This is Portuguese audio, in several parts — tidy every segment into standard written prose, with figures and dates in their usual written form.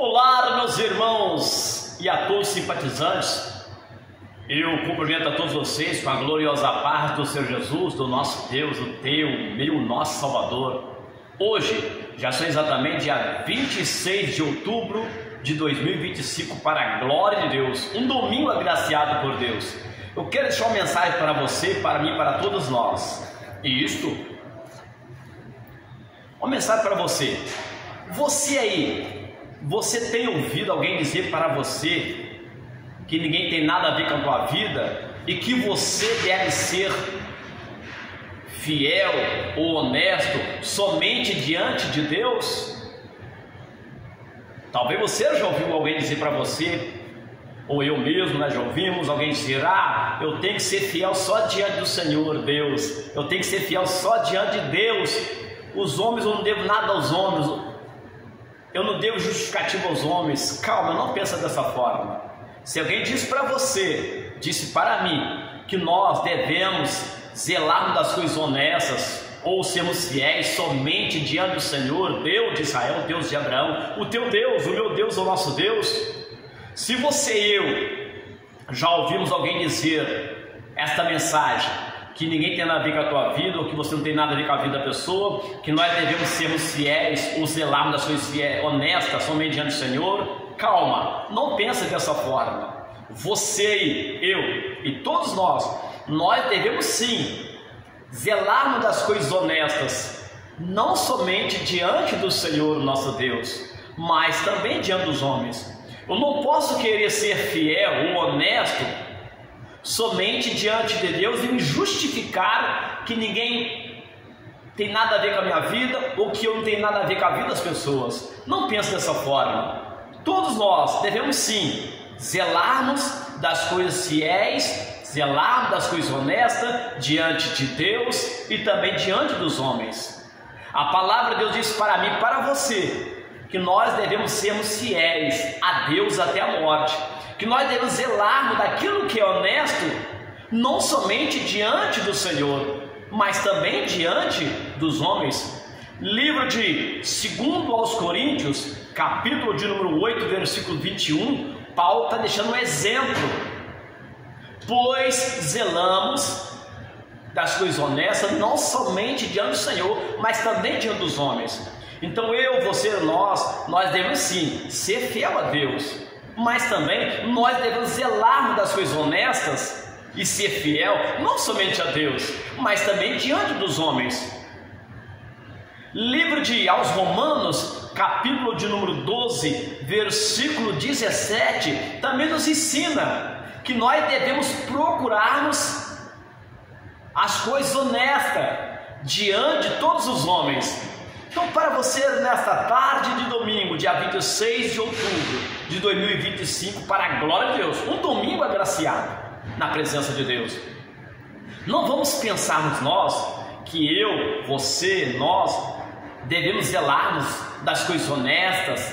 Olá, meus irmãos e a todos simpatizantes. Eu cumprimento a todos vocês com a gloriosa paz do Senhor Jesus, do nosso Deus, o teu, meu, nosso Salvador. Hoje, já são exatamente dia 26 de outubro de 2025, para a glória de Deus, um domingo agraciado por Deus. Eu quero deixar uma mensagem para você, para mim, para todos nós. E isto, uma mensagem para você. Você aí, você tem ouvido alguém dizer para você que ninguém tem nada a ver com a tua vida e que você deve ser fiel ou honesto somente diante de Deus? Talvez você já ouviu alguém dizer para você, ou eu mesmo, já ouvimos alguém dizer: eu tenho que ser fiel só diante do Senhor Deus, eu tenho que ser fiel só diante de Deus. Os homens, eu não devo nada aos homens, eu não devo justificativa aos homens. Calma, não pensa dessa forma. Se alguém disse para você, disse para mim, que nós devemos zelarmos das coisas honestas ou sermos fiéis somente diante do Senhor, Deus de Israel, Deus de Abraão, o teu Deus, o meu Deus, o nosso Deus. Se você e eu já ouvimos alguém dizer esta mensagem, que ninguém tem nada a ver com a tua vida, ou que você não tem nada a ver com a vida da pessoa, que nós devemos sermos fiéis ou zelarmos das coisas honestas somente diante do Senhor, calma, não pensa dessa forma. Você e eu e todos nós devemos sim zelarmos das coisas honestas, não somente diante do Senhor nosso Deus, mas também diante dos homens. Eu não posso querer ser fiel ou honesto somente diante de Deus e me justificar que ninguém tem nada a ver com a minha vida ou que eu não tenho nada a ver com a vida das pessoas. Não pense dessa forma. Todos nós devemos sim zelarmos das coisas fiéis, zelarmos das coisas honestas diante de Deus e também diante dos homens. A palavra de Deus diz para mim e para você que nós devemos sermos fiéis a Deus até a morte, que nós devemos zelarmos daquilo que é honesto, não somente diante do Senhor, mas também diante dos homens. Livro de 2 aos Coríntios, capítulo de número 8, versículo 21, Paulo está deixando um exemplo. Pois zelamos das coisas honestas, não somente diante do Senhor, mas também diante dos homens. Então eu, você, nós devemos sim ser fiel a Deus, mas também nós devemos zelarmos das coisas honestas e ser fiel não somente a Deus, mas também diante dos homens. Livro de aos Romanos, capítulo de número 12, versículo 17, também nos ensina que nós devemos procurarmos as coisas honestas diante de todos os homens. Então, para você, nesta tarde de domingo, dia 26 de outubro de 2025, para a glória de Deus, um domingo agraciado na presença de Deus, não vamos pensarmos nós que eu, você, nós devemos zelarmos das coisas honestas,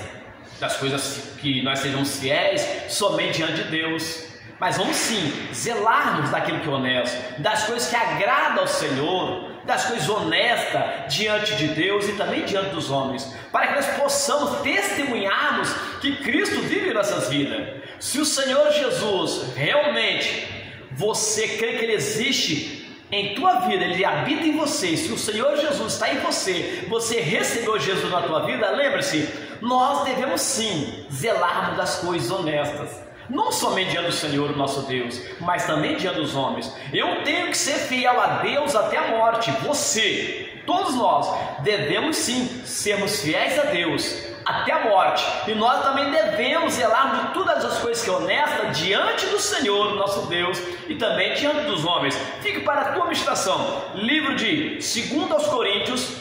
das coisas que nós sejamos fiéis somente diante de Deus, mas vamos sim zelarmos daquilo que é honesto, das coisas que agradam ao Senhor, das coisas honestas diante de Deus e também diante dos homens, para que nós possamos testemunharmos que Cristo vive em nossas vidas. Se o Senhor Jesus realmente, você crê que Ele existe em tua vida, Ele habita em você, se o Senhor Jesus está em você, você recebeu Jesus na tua vida, lembre-se, nós devemos sim zelarmos das coisas honestas, não somente diante do Senhor nosso Deus, mas também diante dos homens. Eu tenho que ser fiel a Deus até a morte. Você, todos nós, devemos sim sermos fiéis a Deus até a morte. E nós também devemos zelar de todas as coisas que é honesta diante do Senhor nosso Deus e também diante dos homens. Fique para a tua meditação. Livro de 2 aos Coríntios,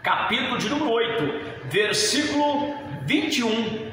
capítulo de número 8, versículo 21.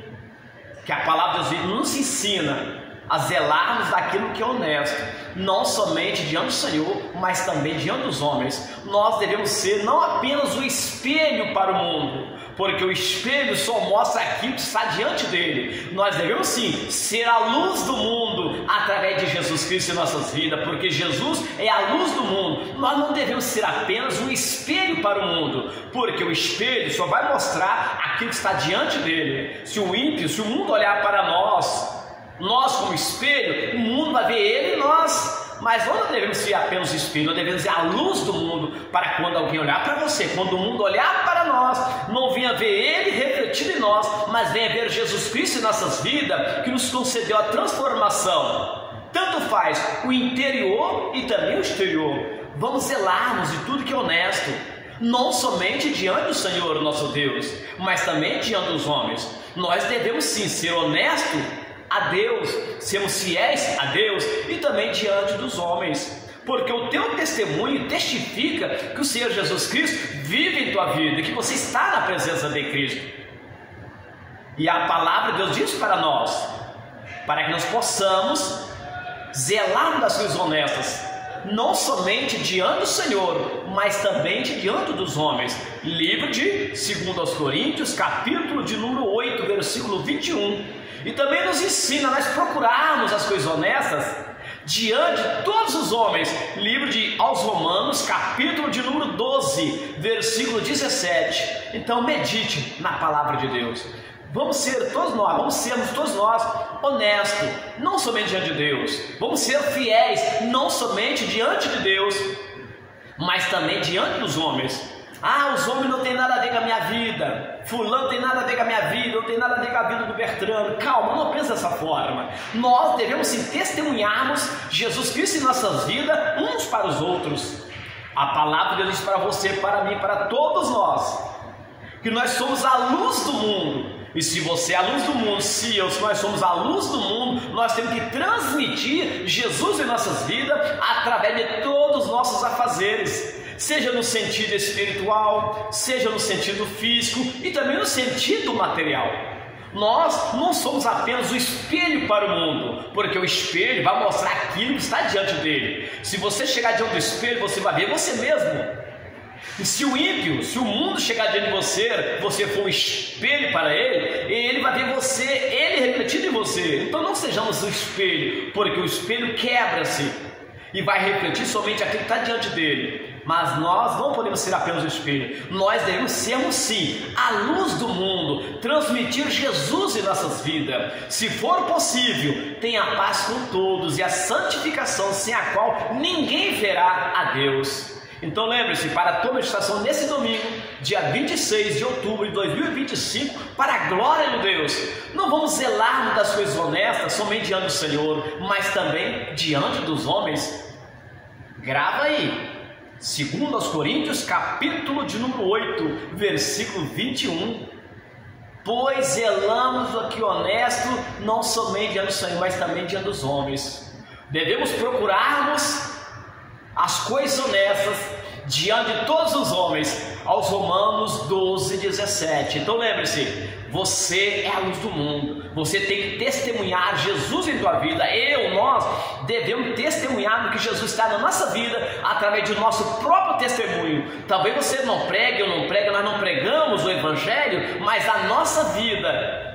Que a palavra de Deus nos ensina a zelarmos daquilo que é honesto, não somente diante do Senhor, mas também diante dos homens. Nós devemos ser não apenas o espelho para o mundo, porque o espelho só mostra aquilo que está diante dele. Nós devemos sim ser a luz do mundo através de Jesus Cristo em nossas vidas, porque Jesus é a luz do mundo. Nós não devemos ser apenas um espelho para o mundo, porque o espelho só vai mostrar aquilo que está diante dele. Se o ímpio, se o mundo olhar para nós como espelho, o mundo vai ver ele e nós. Mas nós não devemos ser apenas espelho, nós devemos ser a luz do mundo, para quando alguém olhar para você, quando o mundo olhar para nós, não venha ver ele refletido em nós, mas venha ver Jesus Cristo em nossas vidas, que nos concedeu a transformação. Tanto faz o interior e também o exterior. Vamos zelarmos de tudo que é honesto, não somente diante do Senhor nosso Deus, mas também diante dos homens. Nós devemos sim ser honestos a Deus, sermos fiéis a Deus e também diante dos homens, porque o teu testemunho testifica que o Senhor Jesus Cristo vive em tua vida, que você está na presença de Cristo. E a palavra de Deus diz para nós, para que nós possamos zelar das coisas honestas, não somente diante do Senhor, mas também diante dos homens. Livro de 2 Coríntios, capítulo de número 8, versículo 21. E também nos ensina a nós procurarmos as coisas honestas diante de todos os homens. Livro de aos Romanos, capítulo de número 12, versículo 17. Então medite na palavra de Deus. Vamos sermos todos nós honestos, não somente diante de Deus. Vamos ser fiéis, não somente diante de Deus, mas também diante dos homens. Os homens não tem nada a ver com a minha vida, fulano tem nada a ver com a minha vida, não tem nada a ver com a vida do Bertrano. Calma, não pensa dessa forma. Nós devemos sim testemunharmos Jesus Cristo em nossas vidas, uns para os outros. A palavra de Deus diz para você, para mim, para todos nós, que nós somos a luz do mundo. E se você é a luz do mundo, se nós somos a luz do mundo, nós temos que transmitir Jesus em nossas vidas através de todos os nossos afazeres, seja no sentido espiritual, seja no sentido físico e também no sentido material. Nós não somos apenas o espelho para o mundo, porque o espelho vai mostrar aquilo que está diante dele. Se você chegar diante do espelho, você vai ver você mesmo. E se o ímpio, se o mundo chegar diante de você for um espelho para ele vai ver você, ele refletido em você. Então não sejamos um espelho, porque o espelho quebra-se e vai refletir somente aquilo que está diante dele. Mas nós não podemos ser apenas um espelho, nós devemos sermos sim a luz do mundo, transmitir Jesus em nossas vidas. Se for possível, tenha paz com todos e a santificação, sem a qual ninguém verá a Deus. Então lembre-se, para a tua meditação nesse domingo, dia 26 de outubro de 2025, para a glória de Deus, não vamos zelar das coisas honestas somente diante do Senhor, mas também diante dos homens. Grava aí, 2 Coríntios, capítulo de número 8, versículo 21. Pois zelamos do que honesto, não somente diante do Senhor, mas também diante dos homens. Devemos procurarmos as coisas honestas diante de todos os homens, aos Romanos 12, 17. Então lembre-se, você é a luz do mundo, você tem que testemunhar Jesus em tua vida. Nós devemos testemunhar do que Jesus está na nossa vida, através do nosso próprio testemunho. Talvez você não pregue ou não pregue, nós não pregamos o Evangelho, mas a nossa vida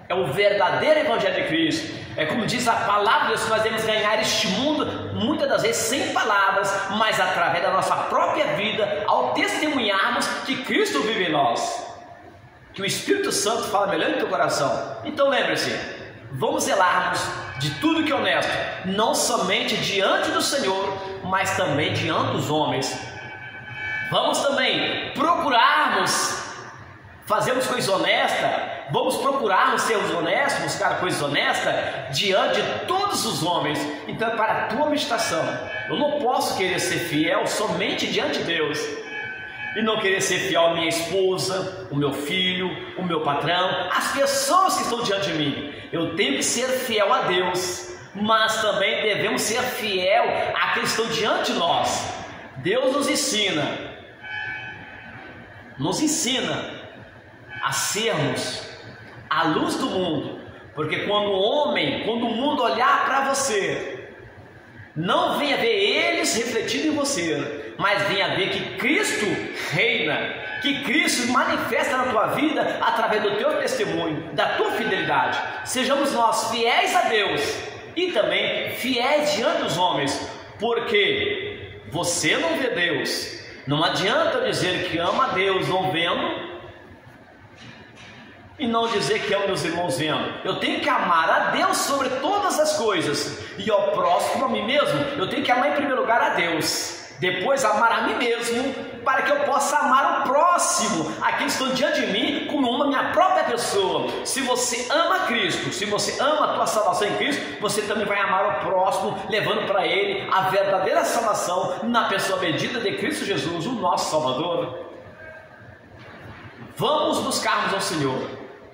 é o verdadeiro Evangelho de Cristo. É como diz a palavra de Deus, que nós devemos ganhar este mundo, muitas das vezes sem palavras, mas através da nossa própria vida, ao testemunharmos que Cristo vive em nós, que o Espírito Santo fala melhor no teu coração. Então lembre-se, vamos zelarmos de tudo que é honesto, não somente diante do Senhor, mas também diante dos homens. Vamos também procurarmos fazermos coisas honestas, vamos procurarmos sermos honestos, buscar coisas honestas diante de todos os homens. Então, para a tua meditação, eu não posso querer ser fiel somente diante de Deus e não querer ser fiel à minha esposa, o meu filho, o meu patrão, as pessoas que estão diante de mim. Eu tenho que ser fiel a Deus, mas também devemos ser fiel àqueles que estão diante de nós. Deus nos ensina a sermos a luz do mundo, porque quando o mundo olhar para você, não venha ver eles refletidos em você, mas venha ver que Cristo reina que Cristo manifesta na tua vida através do teu testemunho, da tua fidelidade. Sejamos nós fiéis a Deus e também fiéis diante dos homens, porque você não vê Deus. Não adianta dizer que ama a Deus não vendo e não dizer que amo meus irmãos vendo. Eu tenho que amar a Deus sobre todas as coisas e ao próximo a mim mesmo. Eu tenho que amar em primeiro lugar a Deus, depois amar a mim mesmo, para que eu possa amar o próximo, aqueles que estão diante de mim, como uma minha própria pessoa. Se você ama Cristo, se você ama a tua salvação em Cristo, você também vai amar o próximo, levando para ele a verdadeira salvação na pessoa bendita de Cristo Jesus, o nosso Salvador. Vamos buscarmos ao Senhor,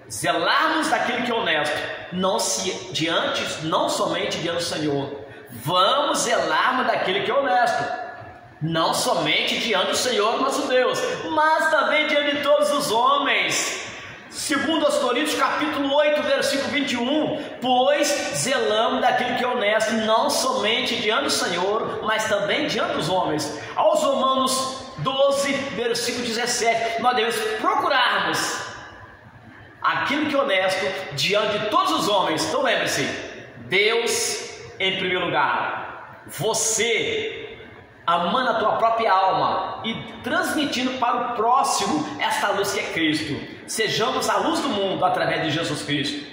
zelarmos daquilo que é honesto, não somente diante do Senhor. Vamos zelarmos daquilo que é honesto, não somente diante do Senhor nosso Deus, mas também diante de todos os homens. Segundo aos Coríntios capítulo 8, versículo 21, pois zelamos daquilo que é honesto, não somente diante do Senhor, mas também diante dos homens. Aos Romanos 12, versículo 17, nós devemos procurarmos aquilo que é honesto diante de todos os homens. Então lembre-se, Deus em primeiro lugar, você amando a tua própria alma e transmitindo para o próximo esta luz que é Cristo. Sejamos a luz do mundo através de Jesus Cristo,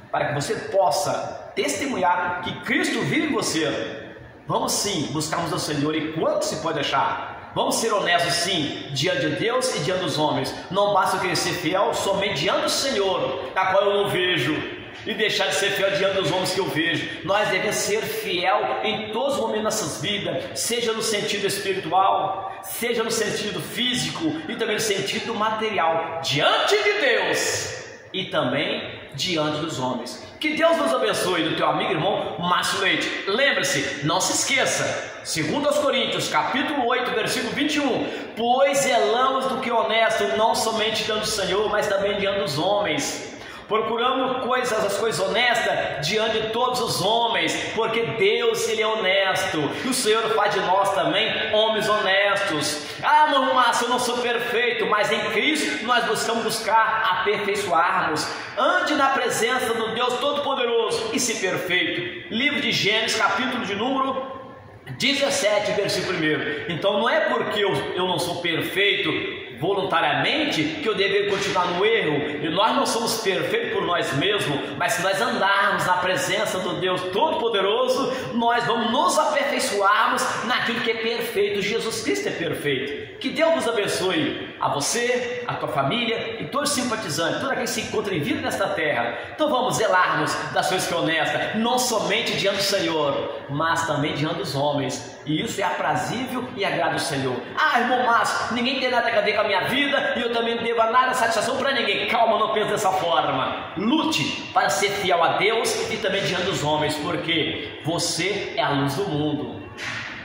para que você possa testemunhar que Cristo vive em você. Vamos sim buscarmos o Senhor, e quanto se pode achar. Vamos ser honestos sim, diante de Deus e diante dos homens. Não basta eu querer ser fiel somente diante do Senhor, da qual eu não vejo, e deixar de ser fiel diante dos homens que eu vejo. Nós devemos ser fiel em todos os momentos das nossas vidas, seja no sentido espiritual, seja no sentido físico e também no sentido material, diante de Deus e também diante dos homens. Que Deus nos abençoe, do teu amigo e irmão Márcio Leite. Lembre-se, não se esqueça, segundo aos Coríntios capítulo 8, versículo 21, pois zelamos do que é honesto, não somente diante do Senhor, mas também diante dos homens. Procuramos as coisas honestas diante de todos os homens, porque Deus, Ele é honesto, e o Senhor faz de nós também homens honestos. Ah, meu Márcio, eu não sou perfeito, mas em Cristo nós buscamos aperfeiçoarmos. Ande na presença do Deus Todo-Poderoso e se perfeito. Livro de Gênesis, capítulo de número 17, versículo 1. Então não é porque eu não sou perfeito voluntariamente que eu devo continuar no erro, e nós não somos perfeitos por nós mesmos, mas se nós andarmos na presença do Deus Todo-Poderoso, nós vamos nos aperfeiçoarmos naquilo que é perfeito. Jesus Cristo é perfeito. Que Deus nos abençoe, a você, a tua família e todos os simpatizantes, todos aqueles que se encontram em vida nesta terra. Então vamos zelarmos das coisas que é honesta, não somente diante do Senhor, mas também diante dos homens, e isso é aprazível e agrada o Senhor. Ah, irmão Márcio, ninguém tem nada a ver com a minha vida e eu também não devo nada de satisfação para ninguém. Calma, não pense dessa forma. Lute para ser fiel a Deus e também diante dos homens, porque você é a luz do mundo.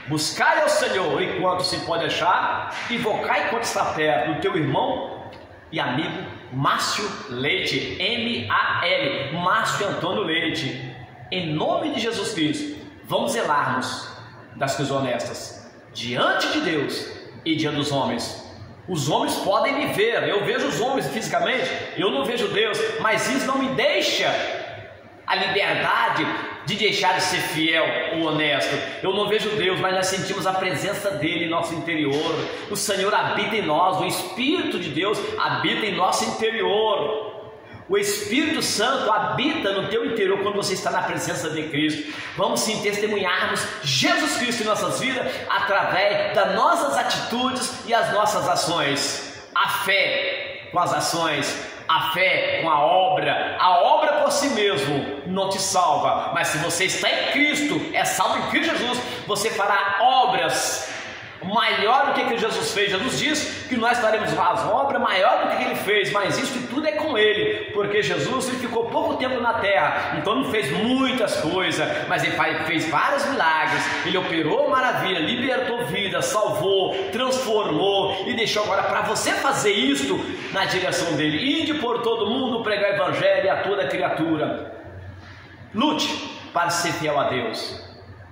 Buscai ao Senhor enquanto se pode achar, invocai enquanto está perto, do teu irmão e amigo Márcio Leite, M-A-L, Márcio Antônio Leite. Em nome de Jesus Cristo, vamos zelarmos das coisas honestas diante de Deus e diante dos homens. Os homens podem me ver, eu vejo os homens fisicamente, eu não vejo Deus, mas isso não me deixa a liberdade de deixar de ser fiel ou honesto. Eu não vejo Deus, mas nós sentimos a presença dele em nosso interior. O Senhor habita em nós, o Espírito de Deus habita em nosso interior. O Espírito Santo habita no teu interior quando você está na presença de Cristo. Vamos sim testemunharmos Jesus Cristo em nossas vidas através das nossas atitudes e as nossas ações. A fé com as ações, a fé com a obra por si mesmo não te salva, mas se você está em Cristo, é salvo em Cristo Jesus, você fará obras maior do que Jesus fez. Jesus diz que nós faremos as obras maior do que ele fez, mas isso tudo é com ele, porque Jesus ele ficou pouco tempo na terra, então não fez muitas coisas, mas ele fez vários milagres. Ele operou maravilha, libertou vida, salvou, transformou e deixou agora para você fazer isto na direção dele. Ide por todo mundo pregar o evangelho a toda criatura. Lute para ser fiel a Deus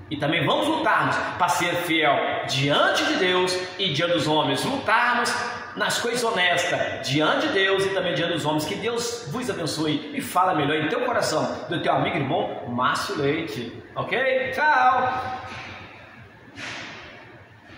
E também vamos lutarmos para ser fiel diante de Deus e diante dos homens. Lutarmos nas coisas honestas, diante de Deus e também diante dos homens. Que Deus vos abençoe e fala melhor em teu coração do teu amigo e irmão Márcio Leite. Ok? Tchau!